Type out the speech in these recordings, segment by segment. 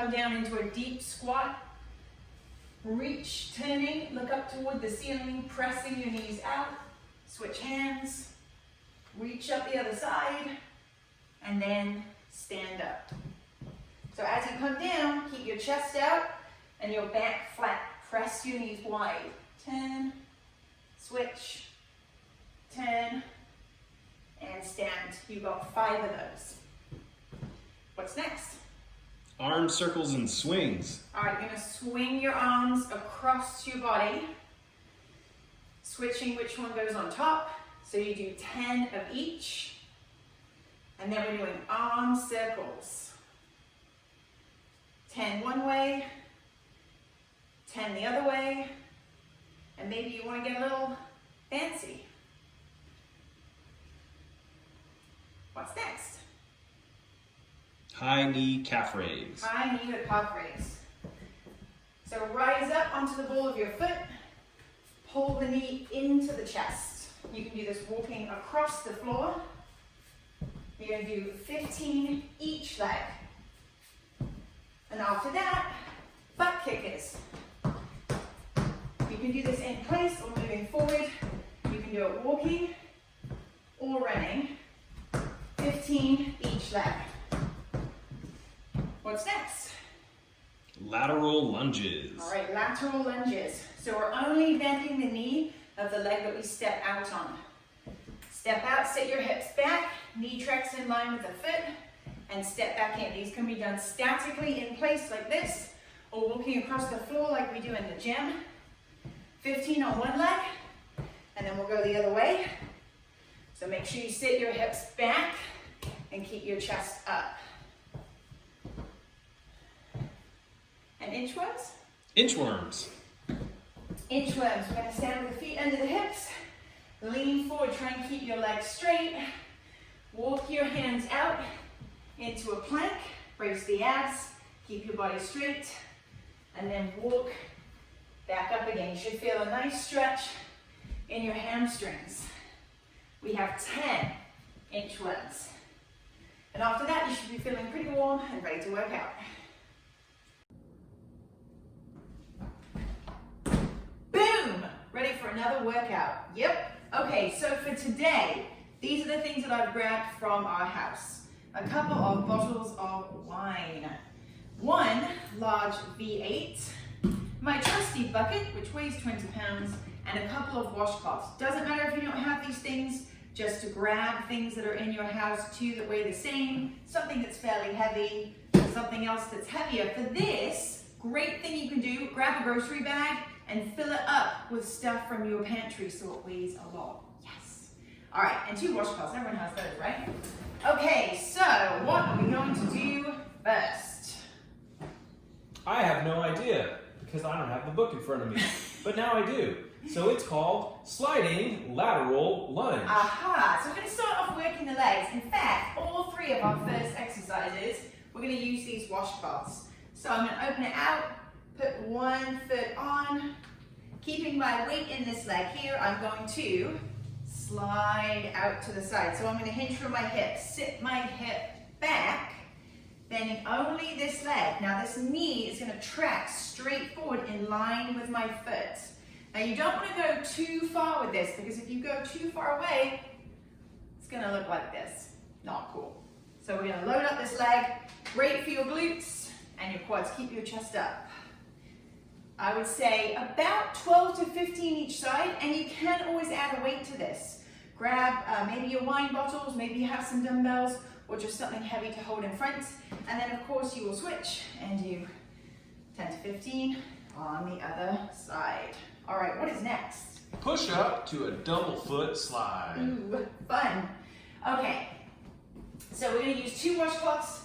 come down into a deep squat. Reach, turning, look up toward the ceiling, pressing your knees out. Switch hands, reach up the other side, and then stand up. So as you come down, keep your chest out and your back flat. Press your knees wide. Turn, switch, turn, and stand. You've got 5 of those. What's next? Arm circles and swings. All right, you're going to swing your arms across your body, switching which one goes on top. So you do 10 of each. And then we're doing arm circles. 10 one way, 10 the other way, and maybe you want to get a little fancy. What's next? High knee calf raise. High knee to calf raise. So rise up onto the ball of your foot, pull the knee into the chest. You can do this walking across the floor. You're going to do 15 each leg. And after that, butt kickers. You can do this in place or moving forward. You can do it walking or running. 15 each leg. What's next? Lateral lunges. All right, lateral lunges. So we're only bending the knee of the leg that we step out on. Step out, sit your hips back, knee tracks in line with the foot, and step back in. These can be done statically in place like this, or walking across the floor like we do in the gym. 15 on one leg, and then we'll go the other way. So make sure you sit your hips back and keep your chest up. And inchworms? Inchworms. Inchworms. We're going to stand with the feet under the hips. Lean forward, try and keep your legs straight. Walk your hands out into a plank. Brace the abs. Keep your body straight. And then walk back up again. You should feel a nice stretch in your hamstrings. We have 10 inchworms. And after that, you should be feeling pretty warm and ready to work out. Boom! Ready for another workout. Yep. Okay, so for today, these are the things that I've grabbed from our house. A couple of bottles of wine. 1 large V8, my trusty bucket, which weighs 20 pounds, and a couple of washcloths. Doesn't matter if you don't have these things, just to grab things that are in your house too that weigh the same, something that's fairly heavy, something else that's heavier. For this, great thing you can do, grab a grocery bag and fill it up with stuff from your pantry so it weighs a lot. Yes. All right, and 2 washcloths, everyone has those, right? Okay, so what are we going to do first? I have no idea because I don't have the book in front of me, but now I do. So it's called Sliding Lateral Lunge. Aha, so we're going to start off working the legs. In fact, all 3 of our first exercises, we're going to use these washcloths. So I'm going to open it out, put one foot on, keeping my weight in this leg here, I'm going to slide out to the side. So I'm going to hinge from my hip, sit my hip back, bending only this leg. Now this knee is going to track straight forward in line with my foot. Now you don't want to go too far with this because if you go too far away, it's going to look like this. Not cool. So we're going to load up this leg. Great for your glutes and your quads. Keep your chest up. I would say about 12 to 15 each side, and you can always add a weight to this. Grab maybe your wine bottles, maybe you have some dumbbells, or just something heavy to hold in front. And then of course you will switch and do 10 to 15 on the other side. All right, what is next? Push up to a double foot slide. Ooh, fun. Okay, so we're going to use 2 washcloths,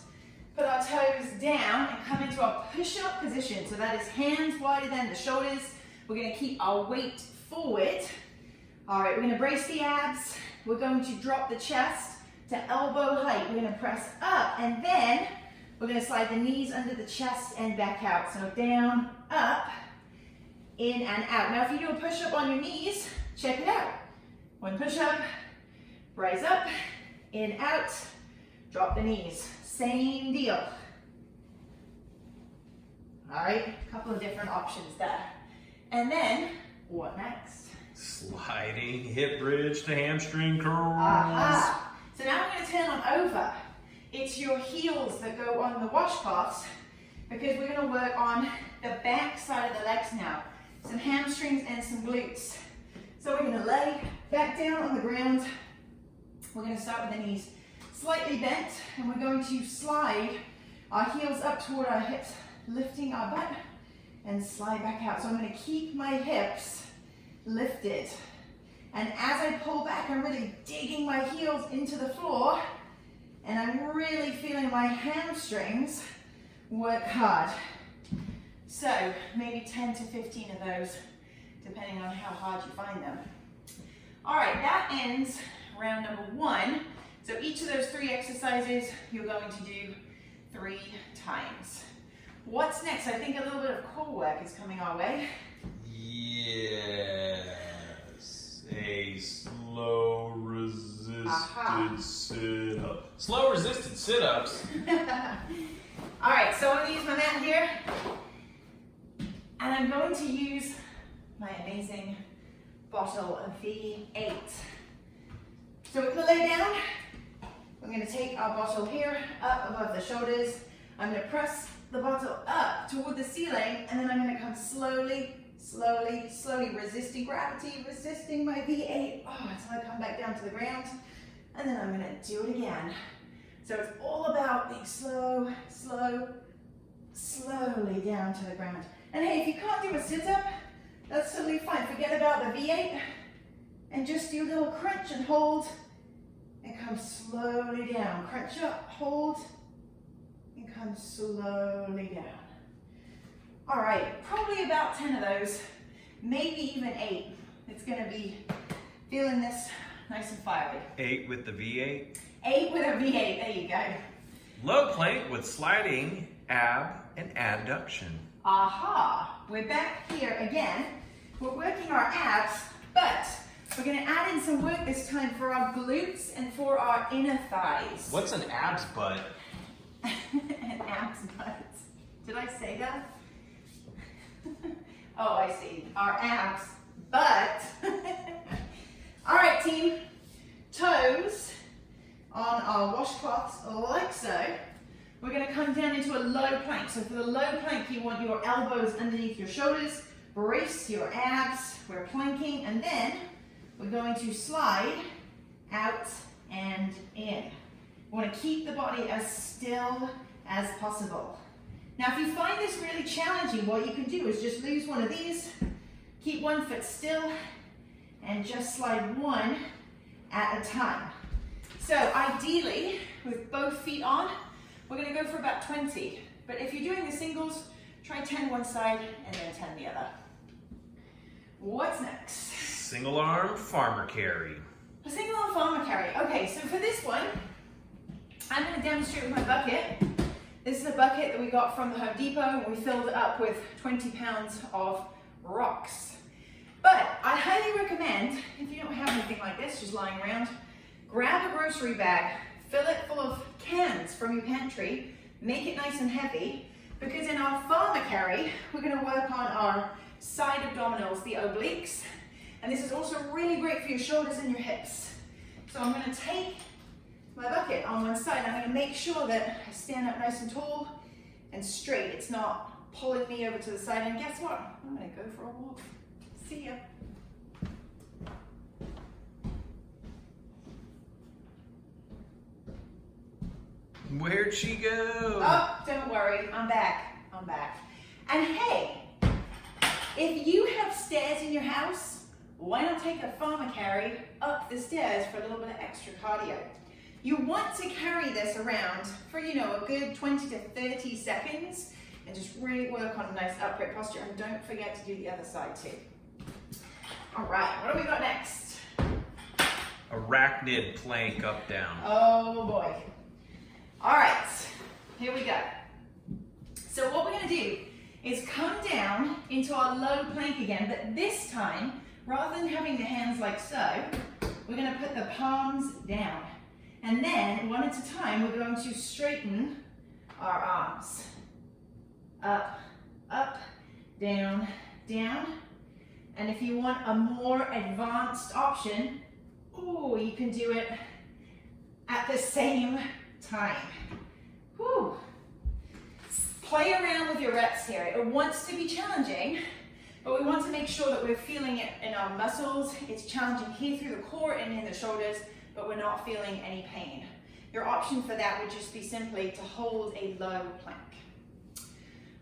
put our toes down and come into a push-up position. So that is hands wider than the shoulders. We're going to keep our weight forward. All right, we're going to brace the abs. We're going to drop the chest to elbow height. We're going to press up and then we're going to slide the knees under the chest and back out. So down, up, in and out. Now if you do a push-up on your knees, check it out. 1 push-up, rise up, in, out, drop the knees. Same deal. All right, a couple of different options there. And then, what next? Sliding hip bridge to hamstring curls. Aha. So now I'm going to turn on over. It's your heels that go on the washcloths because we're going to work on the back side of the legs now. Some hamstrings and some glutes. So we're going to lay back down on the ground. We're going to start with the knees slightly bent and we're going to slide our heels up toward our hips, lifting our butt and slide back out. So I'm going to keep my hips lifted. And as I pull back, I'm really digging my heels into the floor and I'm really feeling my hamstrings work hard. So maybe 10 to 15 of those, depending on how hard you find them. All right, that ends round number 1. So each of those 3 exercises, you're going to do 3 times. What's next? I think a little bit of core work is coming our way. Yes. A slow resisted sit-up. Slow resisted sit-ups. All right, so I'm going to use my mat here. And I'm going to use my amazing bottle of V8. So we're going to lay down. We're going to take our bottle here, up above the shoulders. I'm going to press the bottle up toward the ceiling, and then I'm going to come slowly, slowly, slowly, resisting gravity, resisting my V8, until I come back down to the ground, and then I'm going to do it again. So it's all about being slow, slow, slowly down to the ground. And hey, if you can't do a sit-up, that's totally fine. Forget about the V8, and just do a little crunch and hold, and come slowly down. Crunch up, hold, and come slowly down. All right, probably about 10 of those, maybe even 8. It's gonna be feeling this nice and fiery. 8 with the V8. 8 with a V8, there you go. Low plank with sliding ab and adduction. Aha, we're back here again. We're working our abs, but we're gonna add in some work this time for our glutes and for our inner thighs. What's an abs butt? An abs butt. Did I say that? Oh, I see. Our abs, butt. All right, team. Toes on our washcloths like so. We're going to come down into a low plank. So for the low plank, you want your elbows underneath your shoulders, brace your abs. We're planking, and then we're going to slide out and in. We want to keep the body as still as possible. Now, if you find this really challenging, what you can do is just lose one of these, keep one foot still, and just slide one at a time. So ideally, with both feet on, we're going to go for about 20. But if you're doing the singles, try 10 one side and then 10 the other. What's next? Single arm farmer carry. A single arm farmer carry. Okay, so for this one, I'm going to demonstrate with my bucket. This is a bucket that we got from the Home Depot, and we filled it up with 20 pounds of rocks. But I highly recommend, if you don't have anything like this just lying around, grab a grocery bag, fill it full of cans from your pantry, make it nice and heavy, because in our farmer carry, we're going to work on our side abdominals, the obliques, and this is also really great for your shoulders and your hips. So I'm going to take my bucket on one side, and I'm going to make sure that I stand up nice and tall and straight. It's not pulling me over to the side, and guess what? I'm going to go for a walk. See ya. Where'd she go? Oh, don't worry, I'm back. I'm back. And hey, if you have stairs in your house, why not take a farmer carry up the stairs for a little bit of extra cardio? You want to carry this around for, a good 20 to 30 seconds and just really work on a nice upright posture. And don't forget to do the other side too. All right, what do we got next? Arachnid plank up down. Oh boy. All right, here we go. So what we're gonna do is come down into our low plank again, but this time, rather than having the hands like so, we're gonna put the palms down. And then, one at a time, we're going to straighten our arms. Up, up, down, down. And if you want a more advanced option, ooh, you can do it at the same time. Whew. Play around with your reps here. It wants to be challenging, but we want to make sure that we're feeling it in our muscles. It's challenging here through the core and in the shoulders, but we're not feeling any pain. Your option for that would just be simply to hold a low plank.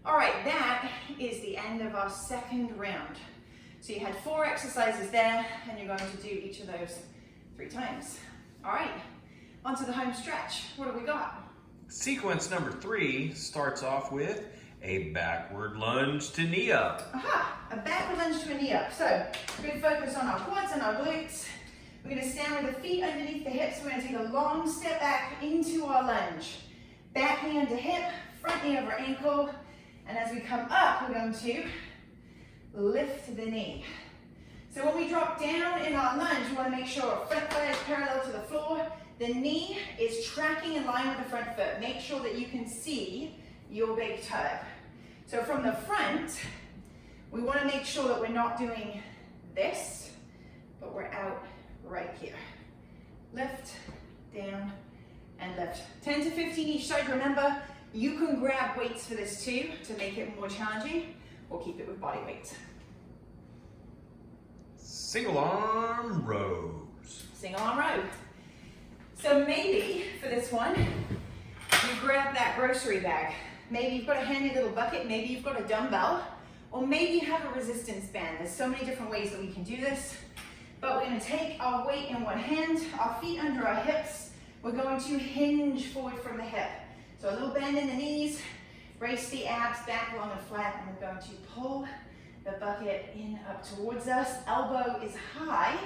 All right, that is the end of our second round. So you had 4 exercises there, and you're going to do each of those 3 times. All right, onto the home stretch. What do we got? Sequence number 3 starts off with a backward lunge to knee up. Aha, a backward lunge to a knee up. So we're going to focus on our quads and our glutes. We're going to stand with the feet underneath the hips. We're going to take a long step back into our lunge. Back knee under hip, front knee over ankle. And as we come up, we're going to lift the knee. So when we drop down in our lunge, we want to make sure our front leg is parallel to the floor. The knee is tracking in line with the front foot. Make sure that you can see your big toe. So from the front, we want to make sure that we're not doing this, but we're out right here. Lift, down, and lift. 10 to 15 each side. Remember, you can grab weights for this too to make it more challenging, or keep it with body weight. Single arm rows. Single arm row. So maybe for this one, you grab that grocery bag. Maybe you've got a handy little bucket, maybe you've got a dumbbell, or maybe you have a resistance band. There's so many different ways that we can do this. But we're going to take our weight in one hand, our feet under our hips. We're going to hinge forward from the hip. So a little bend in the knees, brace the abs back long and flat, and we're going to pull the bucket in up towards us. Elbow is high,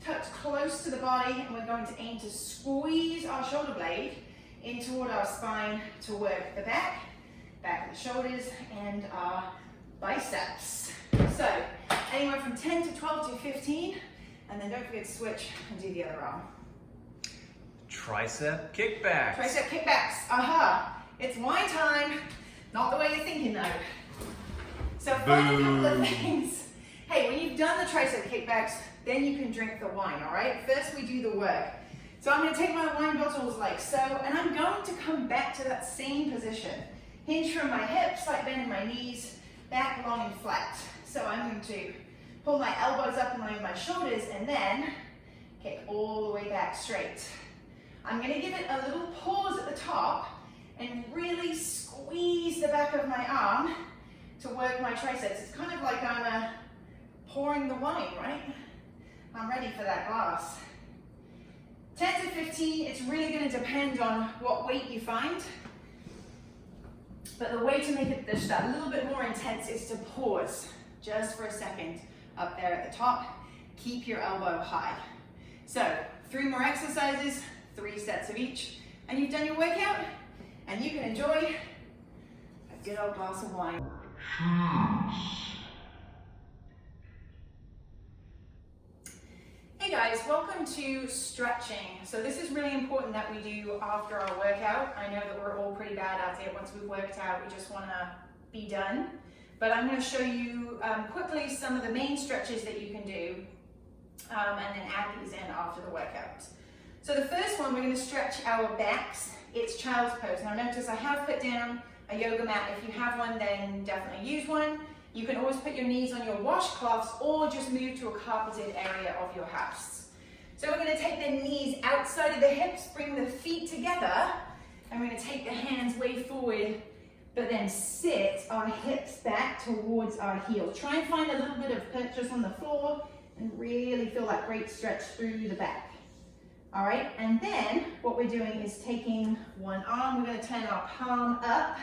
tucked close to the body, and we're going to aim to squeeze our shoulder blade in toward our spine to work the back of the shoulders, and our biceps. So anywhere from 10 to 12 to 15, and then don't forget to switch and do the other arm. Tricep kickbacks. Tricep kickbacks. Aha! It's wine time. Not the way you're thinking though. So find a couple of things. Hey, when you've done the tricep kickbacks, then you can drink the wine, all right? First we do the work. So I'm going to take my wine bottles like so, and I'm going to come back to that same position. Hinge from my hips, slight bend in my knees, back long and flat. So I'm going to pull my elbows up in line with my shoulders, and then kick all the way back straight. I'm going to give it a little pause at the top and really squeeze the back of my arm to work my triceps. It's kind of like I'm pouring the wine, right? I'm ready for that glass. 10 to 15, it's really going to depend on what weight you find. But the way to make it just that little bit more intense is to pause just for a second up there at the top. Keep your elbow high. So 3 more exercises, 3 sets of each, and you've done your workout, and you can enjoy a good old glass of wine. Hey guys, welcome to stretching. So this is really important that we do after our workout. I know that we're all pretty bad at it. Once we've worked out, we just want to be done. But I'm going to show you quickly some of the main stretches that you can do, and then add these in after the workout. So the first one, we're going to stretch our backs. It's child's pose. Now notice I have put down a yoga mat. If you have one, then definitely use one. You can always put your knees on your washcloths or just move to a carpeted area of your house. So we're going to take the knees outside of the hips, bring the feet together, and we're going to take the hands way forward, but then sit our hips back towards our heels. Try and find a little bit of purchase on the floor and really feel that great stretch through the back. All right, and then what we're doing is taking one arm, we're going to turn our palm up,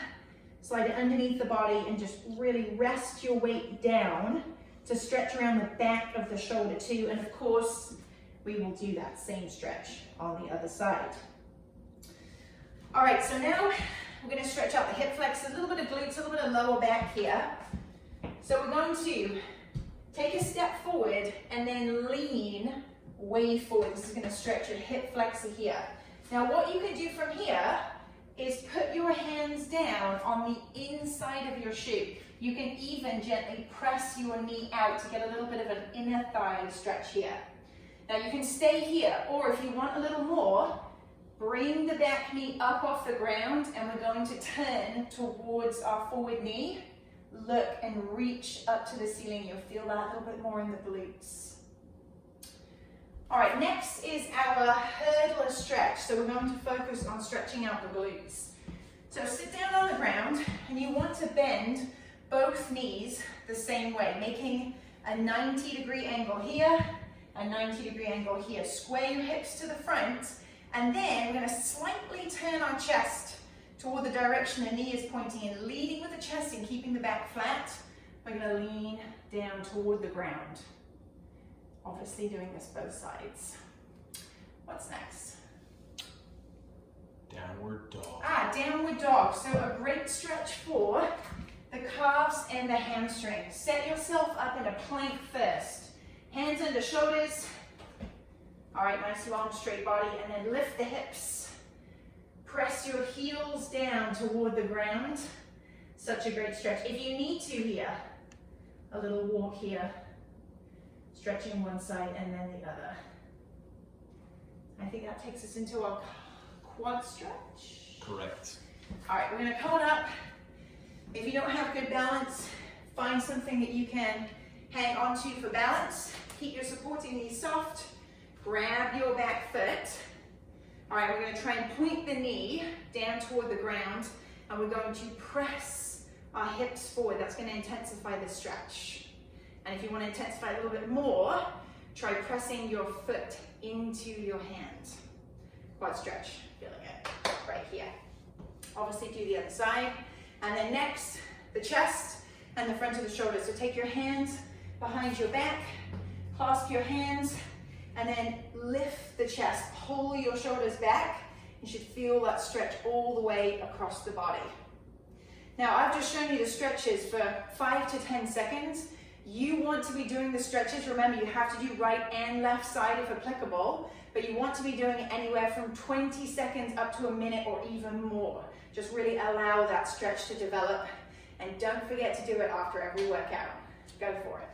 slide it underneath the body, and just really rest your weight down to stretch around the back of the shoulder too. And of course, we will do that same stretch on the other side. All right, so now we're going to stretch out the hip flex, a little bit of glutes, a little bit of lower back here. So we're going to take a step forward and then lean way forward. This is going to stretch your hip flexor here. Now what you can do from here is put your hands down on the inside of your shoe. You can even gently press your knee out to get a little bit of an inner thigh stretch here. Now you can stay here, or if you want a little more, bring the back knee up off the ground, and we're going to turn towards our forward knee. Look and reach up to the ceiling. You'll feel that a little bit more in the glutes. All right, next is our hurdler stretch. So we're going to focus on stretching out the glutes. So sit down on the ground, and you want to bend both knees the same way, making a 90-degree angle here, a 90-degree angle here. Square your hips to the front, and then we're going to slightly turn our chest toward the direction the knee is pointing in, leading with the chest and keeping the back flat. We're going to lean down toward the ground. Obviously doing this both sides. What's next? Downward dog. Downward dog. So a great stretch for the calves and the hamstrings. Set yourself up in a plank first. Hands under shoulders. All right, nice long straight body, and then lift the hips. Press your heels down toward the ground. Such a great stretch. If you need to here, a little walk here. Stretching one side and then the other. I think that takes us into our quad stretch. Correct. All right, we're gonna come on up. If you don't have good balance, find something that you can hang onto for balance. Keep your supporting knees soft. Grab your back foot. All right, we're gonna try and point the knee down toward the ground, and we're going to press our hips forward. That's gonna intensify the stretch. And if you want to intensify a little bit more, try pressing your foot into your hand. Quad stretch, feeling it right here. Obviously do the other side. And then next, the chest and the front of the shoulders. So take your hands behind your back, clasp your hands, and then lift the chest. Pull your shoulders back. You should feel that stretch all the way across the body. Now, I've just shown you the stretches for 5 to 10 seconds. You want to be doing the stretches. Remember, you have to do right and left side if applicable, but you want to be doing it anywhere from 20 seconds up to a minute or even more. Just really allow that stretch to develop, and don't forget to do it after every workout. Go for it.